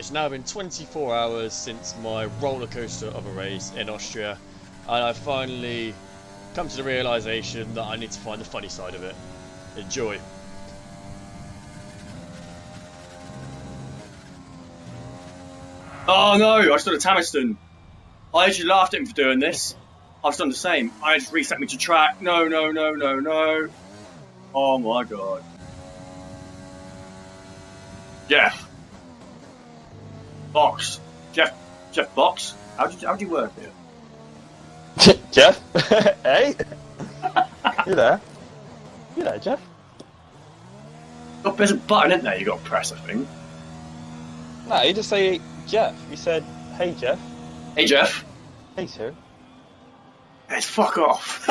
It's now been 24 hours since my roller coaster of a race in Austria, and I've finally come to the realization that I need to find the funny side of it. Enjoy. Oh no, I stood at Tamiston. I actually laughed at him for doing this. I've done the same. I just reset me to track. No. Oh my god. Jeff. Box. Jeff Box? How'd you work here? Jeff? Hey? You there? You there, Jeff? Oh, there's a button in there you got to press, I think. No, you just say Jeff. You said, hey, Jeff. Hey, Jeff. Hey, sir. Let's fuck off.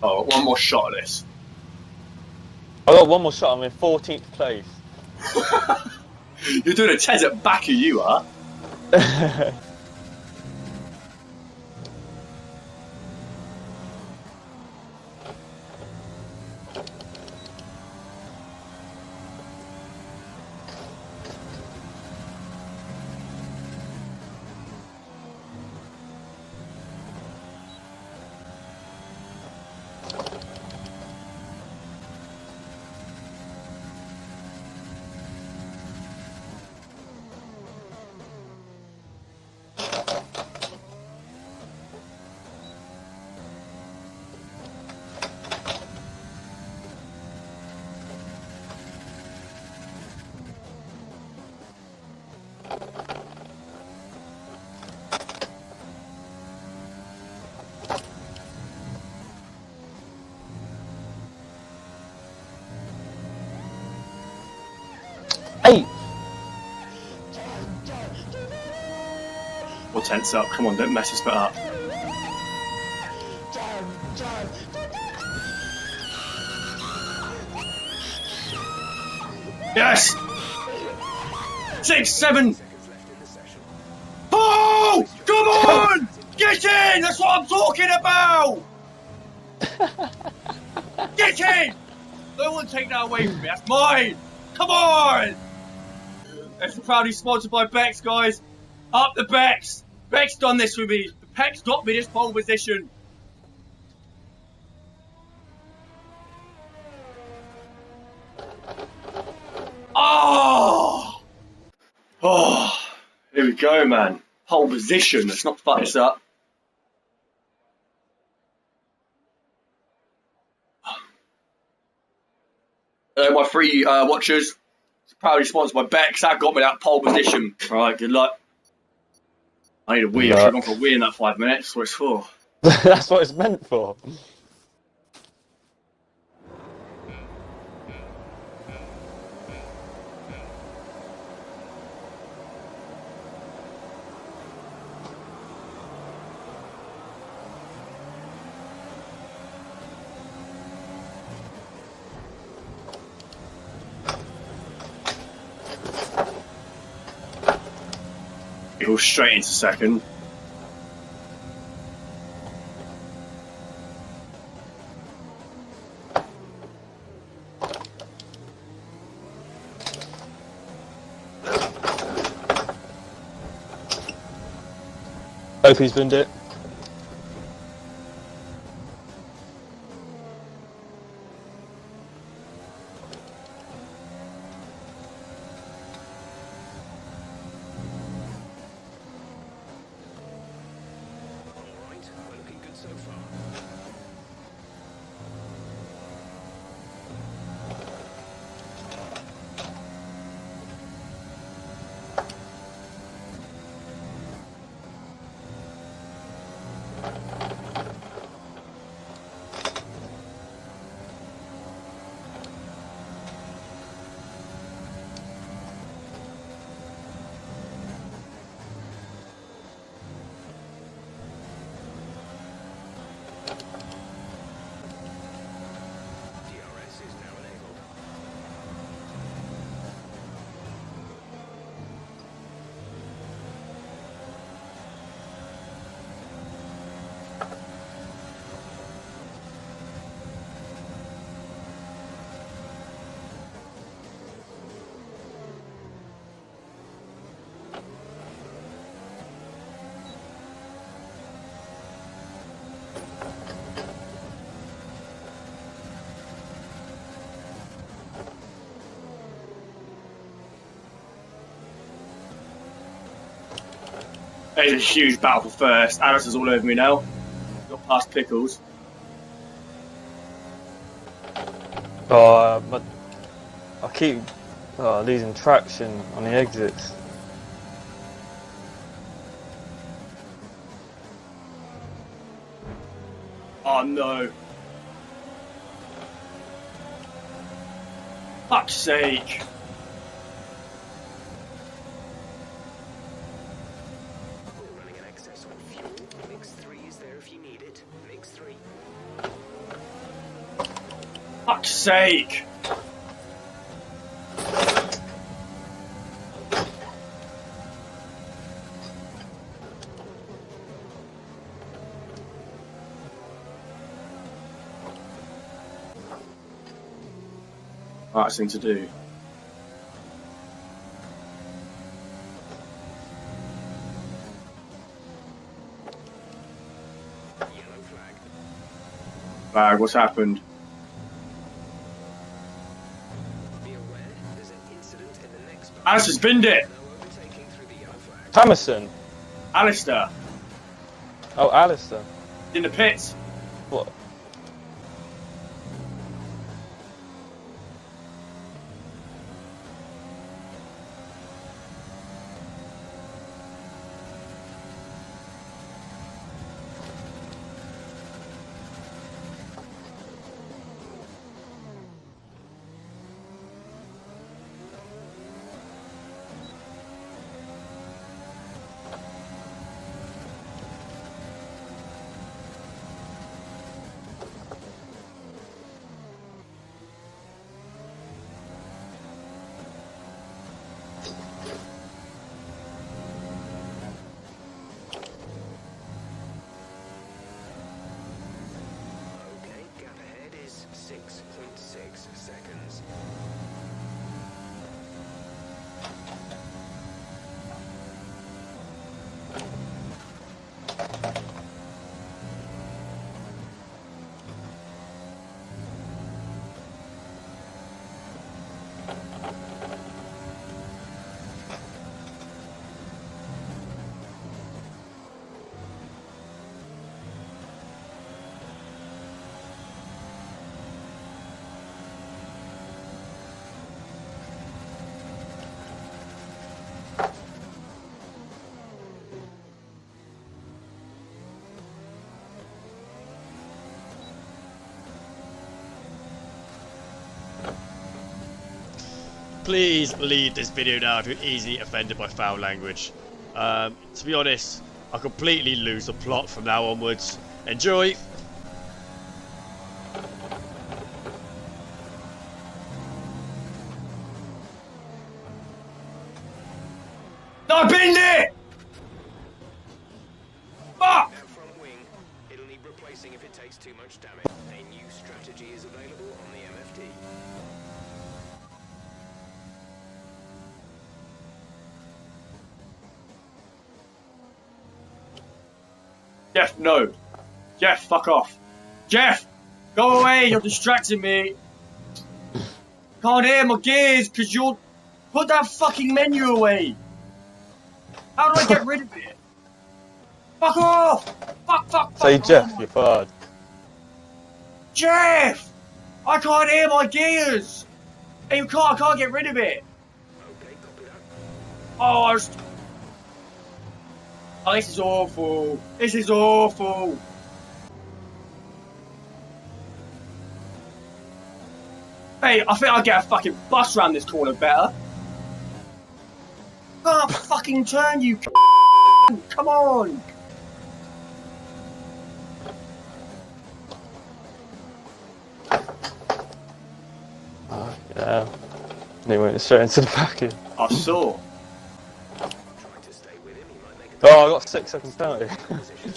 Oh, one more shot of this. I got one more shot. I'm in 14th place. You're doing a Tez at back of you are. Hey! We'll tense up. Come on, don't mess this bit up. Yes! 6, 7. Oh! Come on! Get in! That's what I'm talking about! Get in! No one take that away from me. That's mine! Come on! It's proudly sponsored by Bex, guys. Up the Bex! Bex done this for me. Bex got me this pole position. Oh! Oh! Here we go, man. Pole position. Let's not fuck this up. My free watchers. It's proudly sponsored by Bex. That got me that pole position. Alright, good luck. I need a wee. I should have gone for a wee in that 5 minutes. That's what it's for. That's what it's meant for. It goes straight into second. Hope he's been it. There's a huge battle for first. Alistair's all over me now. Got past Pickles. Oh, but I keep losing traction on the exits. Oh no. Fuck's sake. Running an excess on fuel. Mix 3 is there if you need it. Mix 3. Fuck's sake. Right thing to do. Yellow flag. Bag, what's happened? Be aware, there's an incident in the next bar. Alistair's binned it! No overtaking through the yellow flag. Hammerson. Alistair, Oh, Alistair. in the pits. What? Okay, gap ahead is 6.6 seconds. Please leave this video now if you're easily offended by foul language. To be honest, I completely lose the plot from now onwards. Enjoy! No, I binned it! Fuck! Now front wing, it'll need replacing if it takes too much damage. A new strategy is available on the MFD. Jeff, no. Jeff, fuck off. Jeff! Go away, you're distracting me. Can't hear my gears because you're... Put that fucking menu away. How do I get rid of it? Fuck off! Fuck, fuck, fuck. Say, Jeff, Oh my- you're fired. Jeff! I can't hear my gears! Hey, I can't get rid of it. Okay, copy that. Oh, oh, this is awful. This is awful. Hey, I think I'll get a fucking bus round this corner better. Can't fucking turn, you come on. Oh, yeah. And he went straight into the back end. I saw. Try to stay with him, he might make a Oh, I got 6 seconds penalty. position.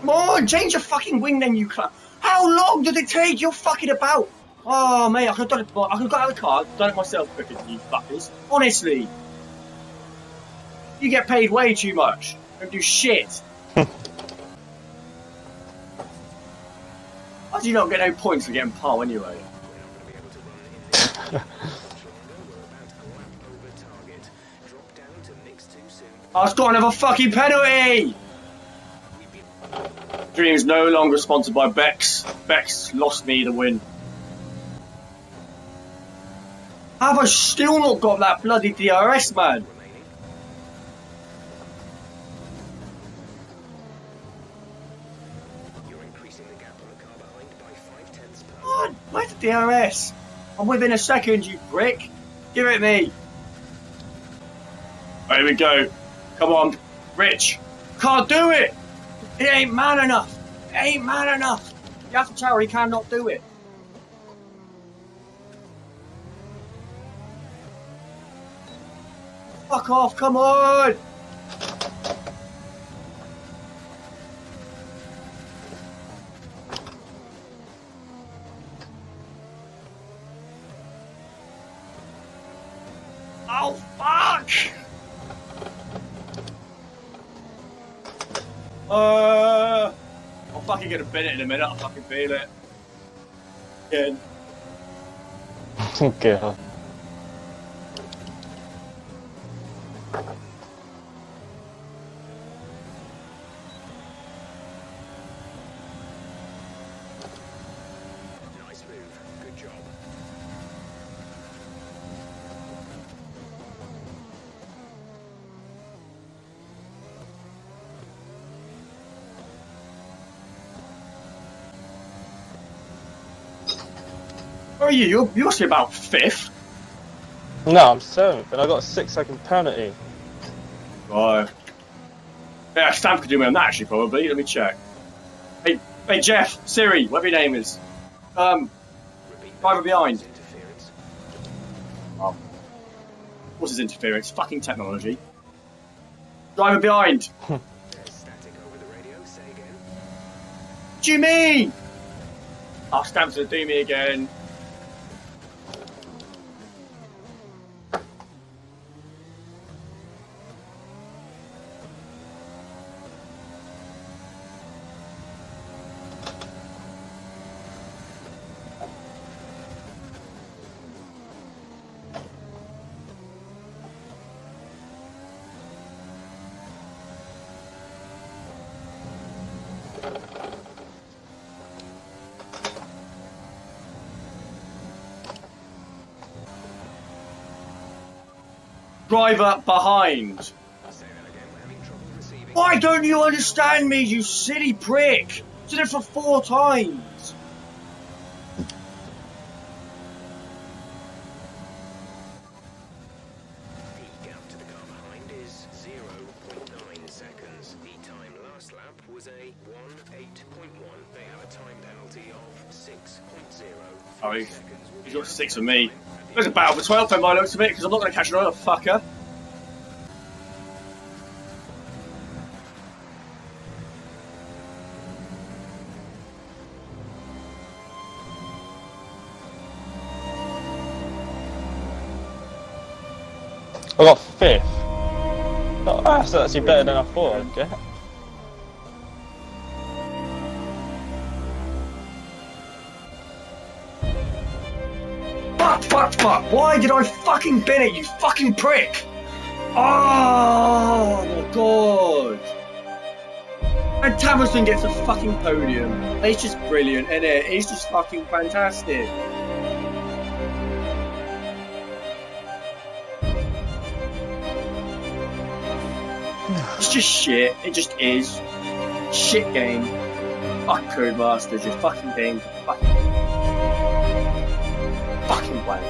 Come on, change your fucking wing then, you club. How long did it take? You're fucking about. Oh, mate, I could have done it. I could have got out of the car, done it myself quicker than you fuckers. Honestly. You get paid way too much. Don't do shit. How do you not get no points for getting pole anyway? I've got another fucking penalty! Dream's no longer sponsored by Bex. Bex lost me the win. Have I still not got that bloody DRS, man? You're increasing the gap on the car behind by 0.5 per. Come on, where's the DRS? I'm within a second, you prick. Give it me. There we go. Come on, Rich. Can't do it. It ain't man enough. It ain't man enough. You have to tell her he cannot do it. Fuck off, come on. Oh, fuck. I'm fucking gonna bin it in a minute, I'll fucking feel it. Again. God. Nice move. Good job. Where are you? You're actually about 5th. No, I'm 7th, and I got a 6-second penalty. Right. Yeah, Stamp could do me on that actually, probably. Let me check. Hey, Jeff, Siri, whatever your name is. Driver behind. Interference. Oh. What's his interference? Fucking technology. Driver behind. There's static over the radio. Say again. What do you mean? Oh, Stamp's gonna do me again. Driver behind. Say that again. We're having trouble receiving. Why don't you understand me, you silly prick? Did it for 4 times. The gap to the car behind is 0.9 seconds. The time last lap was a 1:8.1. They have a time penalty of 6.0. Oh, he's got 6 for me. There's a battle for 12th then by the looks of it, because I'm not going to catch another fucker. I got 5th. Oh, that's actually better than I thought I'd get. Fuck. Why did I fucking bin it, you fucking prick? Oh my god. And Tamerson gets a fucking podium. It's just brilliant, isn't it? It's just fucking fantastic. It's just shit. It just is. Shit game. Fuck Codemasters, you fucking game. Fucking wank.